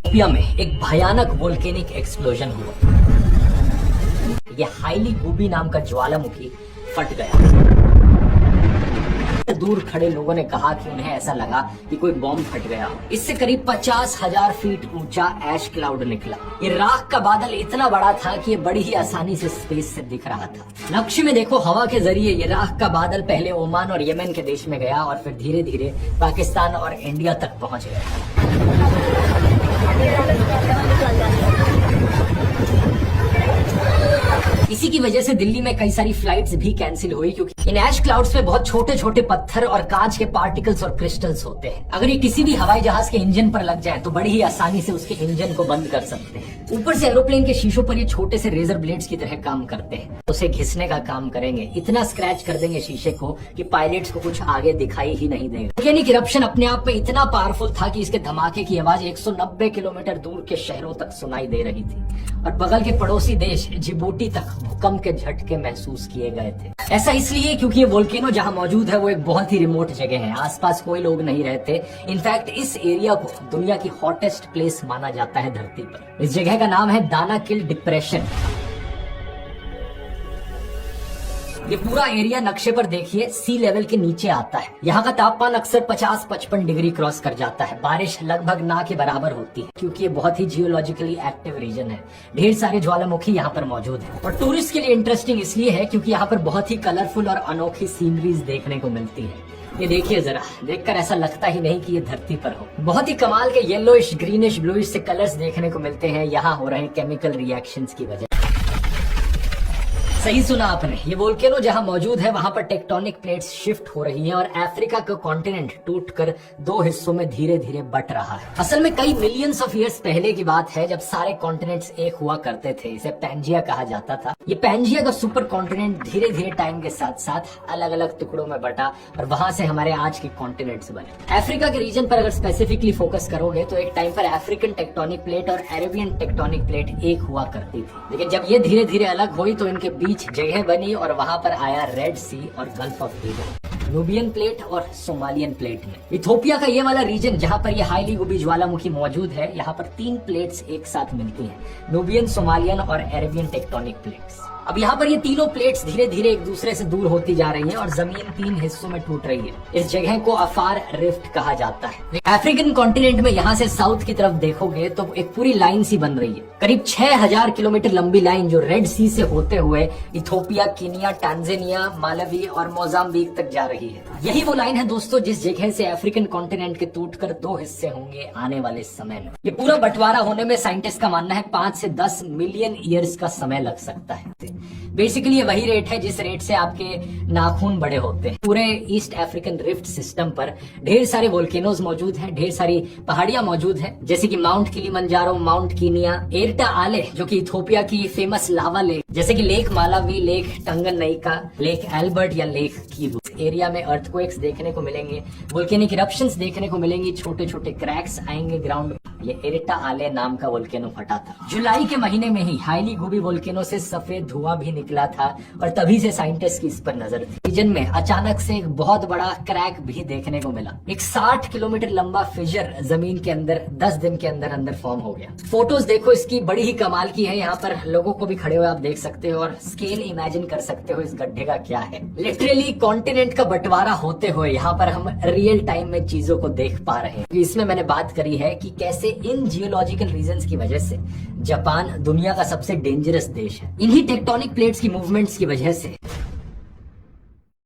Ethiopia में एक भयानक वोल्केनिक एक्सप्लोजन हुआ। ये हाईली गुबी नाम का ज्वालामुखी फट गया। दूर खड़े लोगों ने कहा कि उन्हें ऐसा लगा कि कोई बॉम्ब फट गया। इससे करीब 50,000 फीट ऊंचा ऐश क्लाउड निकला। ये राख का बादल इतना बड़ा था कि ये बड़ी ही आसानी से स्पेस से दिख रहा था। लक्ष्य में देखो, हवा के जरिए ये राख का बादल पहले ओमान और यमन के देश में गया और फिर धीरे धीरे पाकिस्तान और इंडिया तक पहुंच गया। इसी की वजह से दिल्ली में कई सारी फ्लाइट्स भी कैंसिल हुई, क्योंकि इन ऐश क्लाउड्स में बहुत छोटे छोटे पत्थर और कांच के पार्टिकल्स और क्रिस्टल्स होते हैं। अगर ये किसी भी हवाई जहाज के इंजन पर लग जाए तो बड़ी ही आसानी से उसके इंजन को बंद कर सकते हैं। ऊपर से एरोप्लेन के शीशों पर ये छोटे से रेजर ब्लेड्स की तरह काम करते हैं। उसे घिसने का काम करेंगे, इतना स्क्रैच कर देंगे शीशे को कि पायलट्स को कुछ आगे दिखाई ही नहीं देगा। वोल्केनिक इरप्शन अपने आप में इतना पावरफुल था कि इसके धमाके की आवाज 190 किलोमीटर दूर के शहरों तक सुनाई दे रही थी और बगल के पड़ोसी देश जिबूटी तक भूकंप के झटके महसूस किए गए थे। ऐसा इसलिए क्योंकि ये वोल्केनो जहां मौजूद है वो एक बहुत ही रिमोट जगह है। आसपास कोई लोग नहीं रहते। इनफैक्ट इस एरिया को दुनिया की हॉटेस्ट प्लेस माना जाता है धरती पर। इस जगह का नाम है दानाकिल डिप्रेशन। ये पूरा एरिया नक्शे पर देखिए सी लेवल के नीचे आता है। यहाँ का तापमान अक्सर 50-55 डिग्री क्रॉस कर जाता है। बारिश लगभग ना के बराबर होती है, क्योंकि ये बहुत ही जियोलॉजिकली एक्टिव रीजन है। ढेर सारे ज्वालामुखी यहाँ पर मौजूद है और टूरिस्ट के लिए इंटरेस्टिंग इसलिए है क्योंकि यहाँ पर बहुत ही कलरफुल और अनोखी सीनरीज देखने को मिलती है। ये देखिए जरा, देखकर ऐसा लगता ही नहीं कि ये धरती पर हो। बहुत ही कमाल के येलोइश, ग्रीनिश, ब्लूइश से कलर्स देखने को मिलते हैं यहाँ हो रहे केमिकल रिएक्शंस की वजह। सही सुना आपने, ये वोल्केनो जहां मौजूद है वहां पर टेक्टोनिक प्लेट्स शिफ्ट हो रही हैं और अफ्रीका का कॉन्टिनेंट टूटकर 2 हिस्सों में धीरे धीरे बट रहा है। असल में कई मिलियंस ऑफ ईयर्स पहले की बात है, जब सारे कॉन्टिनेंट्स एक हुआ करते थे। इसे पैंजिया कहा जाता था। ये पैंजिया का सुपर कॉन्टिनेंट धीरे धीरे टाइम के साथ साथ अलग अलग टुकड़ों में बटा और वहां से हमारे आज के कॉन्टिनेंट्स बने। अफ्रीका के रीजन पर अगर स्पेसिफिकली फोकस करोगे तो एक टाइम पर अफ्रीकन टेक्टोनिक प्लेट और अरेबियन टेक्टोनिक प्लेट एक हुआ करती थी, लेकिन जब ये धीरे धीरे अलग हुई तो इनके बीच जगह बनी और वहां पर आया रेड सी और gulf of Aden, Nubian plate और सोमालियन प्लेट में। इथियोपिया का ये वाला रीजन जहां पर ये हाईली गुबी ज्वालामुखी मौजूद है, यहाँ पर 3 प्लेट्स एक साथ मिलती हैं, नूबियन, सोमालियन और अरेबियन टेक्टोनिक प्लेट्स। अब यहाँ पर ये तीनों प्लेट्स धीरे धीरे एक दूसरे से दूर होती जा रही हैं और जमीन 3 हिस्सों में टूट रही है। इस जगह को अफार रिफ्ट कहा जाता है। अफ्रीकन कॉन्टिनेंट में यहाँ से साउथ की तरफ देखोगे तो एक पूरी लाइन सी बन रही है, करीब 6000 किलोमीटर लंबी लाइन, जो रेड सी से होते हुए इथियोपिया, कीनिया, टांजानिया, मालावी और मोजाम्बिक तक जा रही है। यही वो लाइन है दोस्तों जिस जगह से अफ्रीकन कॉन्टिनेंट के टूटकर 2 हिस्से होंगे आने वाले समय में। ये पूरा बंटवारा होने में साइंटिस्ट का मानना है 5 से 10 मिलियन ईयर्स का समय लग सकता है। बेसिकली ये वही रेट है जिस रेट से आपके नाखून बड़े होते हैं। पूरे ईस्ट अफ्रीकन रिफ्ट सिस्टम पर ढेर सारे वोल्केनोज मौजूद हैं, ढेर सारी पहाड़ियां मौजूद हैं, जैसे कि mount Kilimanjaro, mount Kenya, Erta आले जो कि इथियोपिया की फेमस लावा लेक, जैसे कि lake Malawi, lake Tanganyika, lake Albert या लेक कीबू। एरिया में अर्थक्वेक्स देखने को मिलेंगे, वोल्केनिक इरप्शंस देखने को मिलेंगी, छोटे छोटे क्रैक्स आएंगे ग्राउंड। ये एर्टा आले नाम का वोल्केनो फटा था। जुलाई के महीने में ही हाईली गुबी वोल्केनो से सफेद धुआं भी निकला था और तभी से साइंटिस्ट की इस पर नजर थी। रीजन में अचानक से एक बहुत बड़ा क्रैक भी देखने को मिला। एक 60 किलोमीटर लंबा फिजर जमीन के अंदर 10 दिन के अंदर अंदर फॉर्म हो गया। फोटोज देखो इसकी, बड़ी ही कमाल की है। यहाँ पर लोगों को भी खड़े हुए आप देख सकते हो और स्केल इमेजिन कर सकते हो इस गड्ढे का क्या है। लिटरली कॉन्टिनेंट का बंटवारा होते हुए यहाँ पर हम रियल टाइम में चीजों को देख पा रहे हैं। इसमें मैंने बात करी है कि कैसे इन जियोलॉजिकल रीजंस की वजह से जापान दुनिया का सबसे डेंजरस देश है। इन्हीं टेक्टोनिक प्लेट्स की मूवमेंट्स की वजह से